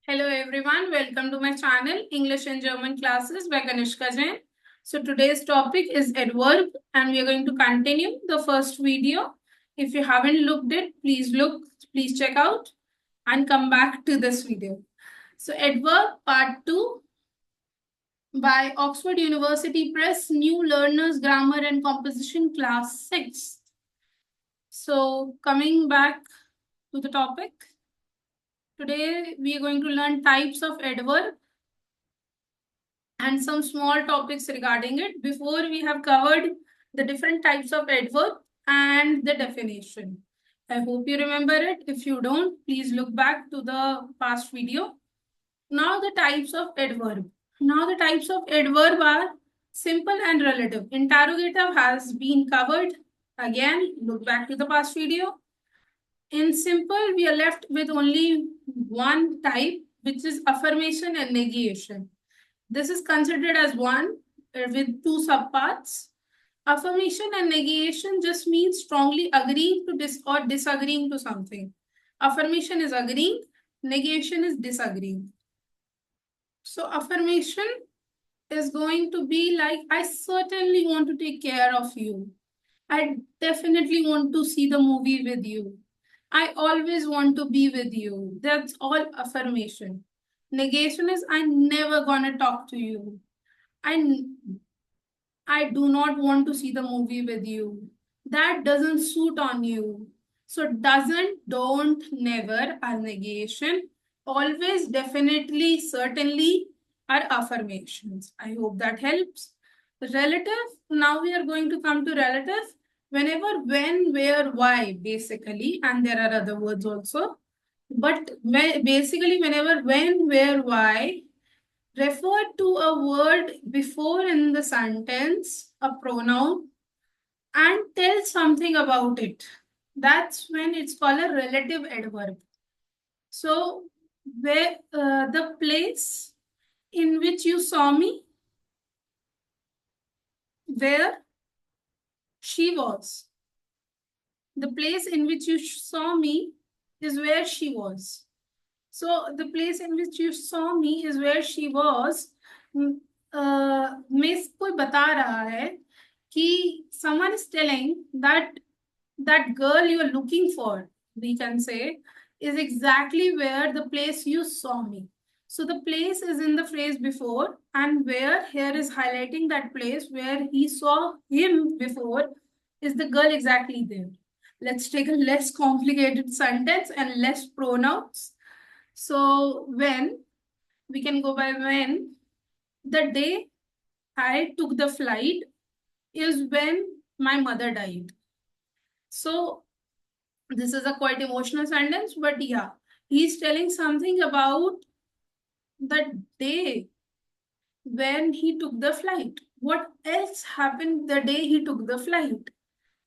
Hello everyone, welcome to my channel English and German classes by Kanishka Jain. So today's topic is adverb and we are going to continue the first video. If you haven't looked it, please check out and come back to this video. So adverb part 2 by Oxford University Press, New Learners Grammar and Composition class 6. So coming back to the topic. Today we are going to learn types of adverb and some small topics regarding it. Before we have covered the different types of adverb and the definition. I hope you remember it. If you don't, please look back to the past video. Now the types of adverb. Now the types of adverb are simple and relative. Interrogative has been covered. Again, look back to the past video. In simple, we are left with only one type, which is affirmation and negation. This is considered as one with two subparts. Affirmation and negation just means strongly agreeing to or disagreeing to something. Affirmation is agreeing, negation is disagreeing. So affirmation is going to be like, I certainly want to take care of you. I definitely want to see the movie with you. I always want to be with you. That's all affirmation. Negation is I'm never gonna talk to you. I do not want to see the movie with you. That doesn't suit on you. So doesn't, don't, never are negation. Always, definitely, certainly are affirmations. I hope that helps. Relative, now we are going to come to relative. Whenever, when, where, why, basically, and there are other words also. But basically, whenever, when, where, why, refer to a word before in the sentence, a pronoun, and tell something about it. That's when it's called a relative adverb. So, where the place in which you saw me, where she was. The place in which you saw me is where she was. So the place in which you saw me is where she was. में कोई बता रहा है कि someone is telling that girl you are looking for, we can say, is exactly where the place you saw me. So the place is in the phrase before, and where here is highlighting that place where he saw him before is the girl exactly there. Let's take a less complicated sentence and less pronouns. So when, we can go by when, the day I took the flight is when my mother died. So this is a quite emotional sentence, but yeah, he's telling something about the day when he took the flight. What else happened the day he took the flight?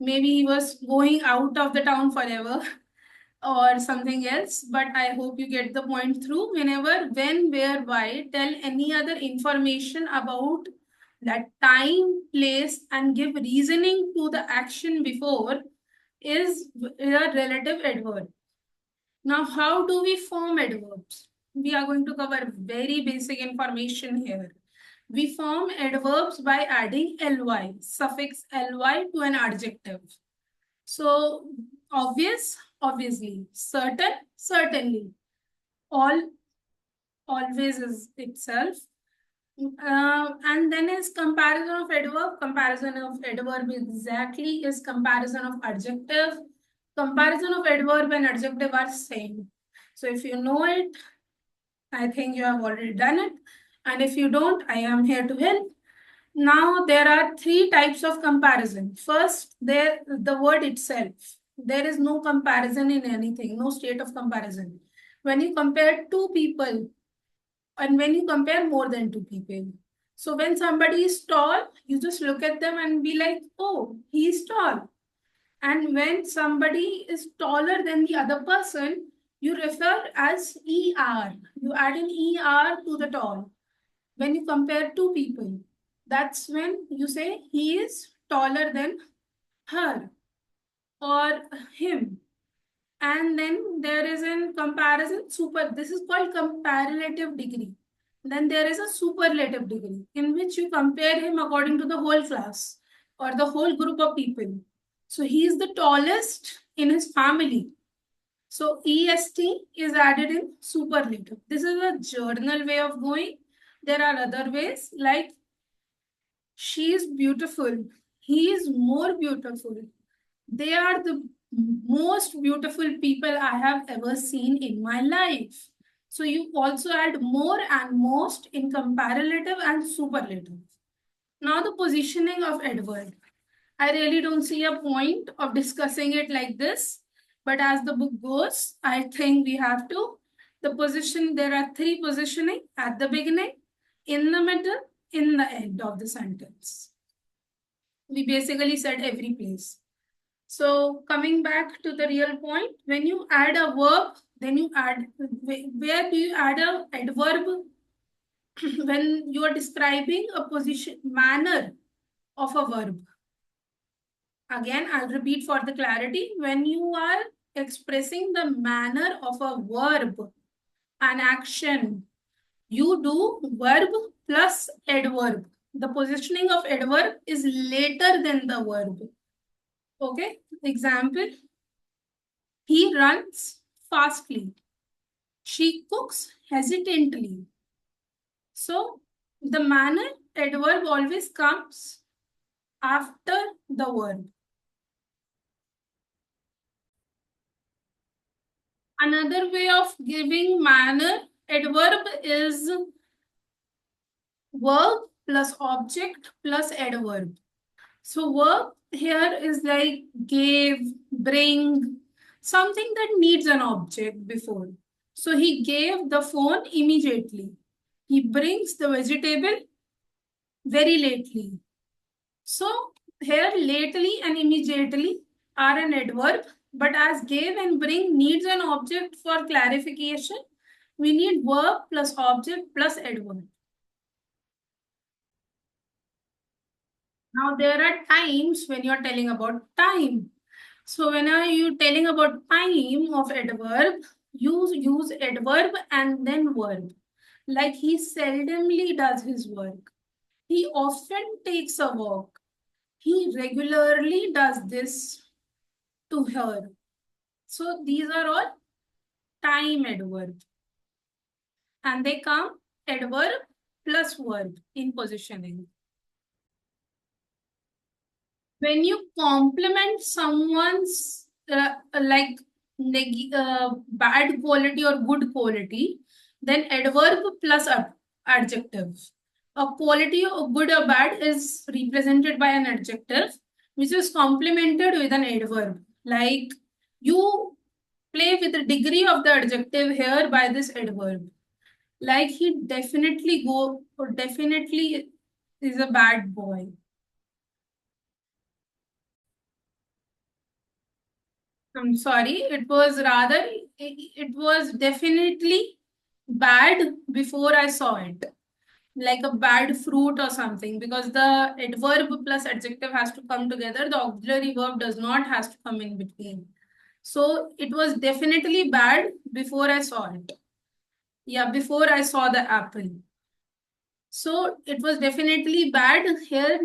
Maybe he was going out of the town forever or something else, but I hope you get the point through. Whenever, when, where, why, tell any other information about that time, place, and give reasoning to the action before is a relative adverb. Now, how do we form adverbs? We are going to cover very basic information here. We form adverbs by adding ly, suffix ly to an adjective. So, obvious, obviously. Certain, certainly. All, always is itself. And then is comparison of adverb. Comparison of adverb exactly is comparison of adjective. Comparison of adverb and adjective are same. So if you know it, I think you have already done it. And if you don't, I am here to help. Now there are three types of comparison. First, the word itself. There is no comparison in anything, no state of comparison. When you compare two people and when you compare more than two people. So when somebody is tall, you just look at them and be like, oh, he is tall. And when somebody is taller than the other person, you refer as ER. You add an ER to the tall. When you compare two people, that's when you say he is taller than her or him. And then there is a comparison, this is called comparative degree. Then there is a superlative degree in which you compare him according to the whole class or the whole group of people. So he is the tallest in his family. So EST is added in superlative. This is a journal way of going. There are other ways like she is beautiful. He is more beautiful. They are the most beautiful people I have ever seen in my life. So you also add more and most in comparative and superlative. Now the positioning of adverb. I really don't see a point of discussing it like this. But as the book goes, I think we have to. The position, there are three positioning at the beginning, in the middle, in the end of the sentence. We basically said every place. So coming back to the real point, when you add a verb, then you add, where do you add a adverb? When you are describing a position, manner of a verb. Again, I'll repeat for the clarity. When you are expressing the manner of a verb, an action, you do verb plus adverb. The positioning of adverb is later than the verb. Okay, example. He runs fastly. She cooks hesitantly. So the manner adverb always comes after the verb. Another way of giving manner adverb is verb plus object plus adverb. So verb here is like gave, bring, something that needs an object before. So he gave the phone immediately. He brings the vegetable very lately. So here lately and immediately are an adverb, but as gave and bring needs an object for clarification, we need verb plus object plus adverb. Now there are times when you're telling about time. So when are you telling about time of adverb, you use adverb and then verb. Like he seldomly does his work. He often takes a walk. He regularly does this to her. So these are all time adverb. And they come adverb plus verb in positioning. When you compliment someone's like bad quality or good quality, then adverb plus adjective. A quality of good or bad is represented by an adjective, which is complemented with an adverb. Like you play with the degree of the adjective here by this adverb. Like he definitely go or definitely is a bad boy. I'm sorry, it was rather, it was definitely bad before I saw it. Like a bad fruit or something, because the adverb plus adjective has to come together. The auxiliary verb does not has to come in between. So it was definitely bad before I saw it. Yeah, before I saw the apple. So it was definitely bad. Here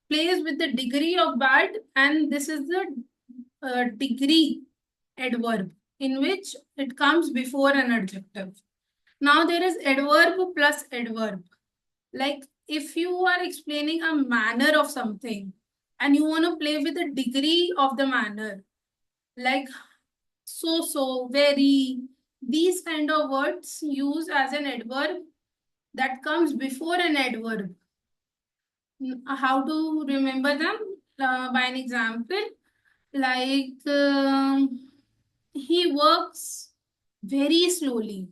plays with the degree of bad, and this is the degree adverb in which it comes before an adjective. Now there is adverb plus adverb. Like if you are explaining a manner of something and you want to play with the degree of the manner, like so, very, these kind of words used as an adverb that comes before an adverb. How to remember them? By an example, like he works very slowly.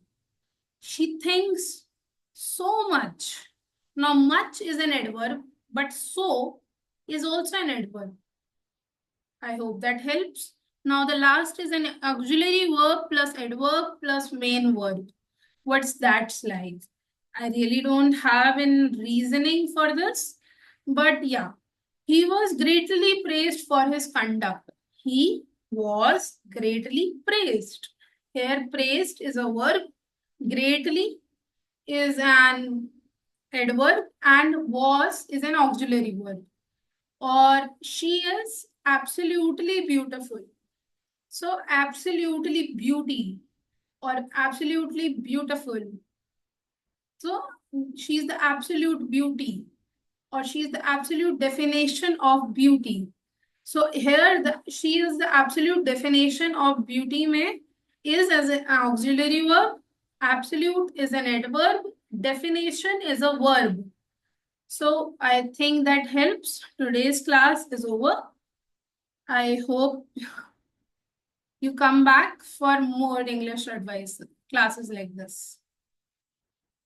She thinks so much. Now, much is an adverb, but so is also an adverb. I hope that helps. Now, the last is an auxiliary verb plus adverb plus main verb. What's that like? I really don't have any reasoning for this, but yeah, he was greatly praised for his conduct. He was greatly praised. Here, praised is a verb, greatly is an adverb, and was is an auxiliary verb. Or she is absolutely beautiful. So, absolutely beauty or absolutely beautiful. So, she's the absolute beauty or she is the absolute definition of beauty. So here she is the absolute definition of beauty में is as an auxiliary verb, absolute is an adverb, definition is a verb. So I think that helps. Today's class is over. I hope you come back for more English advice classes like this.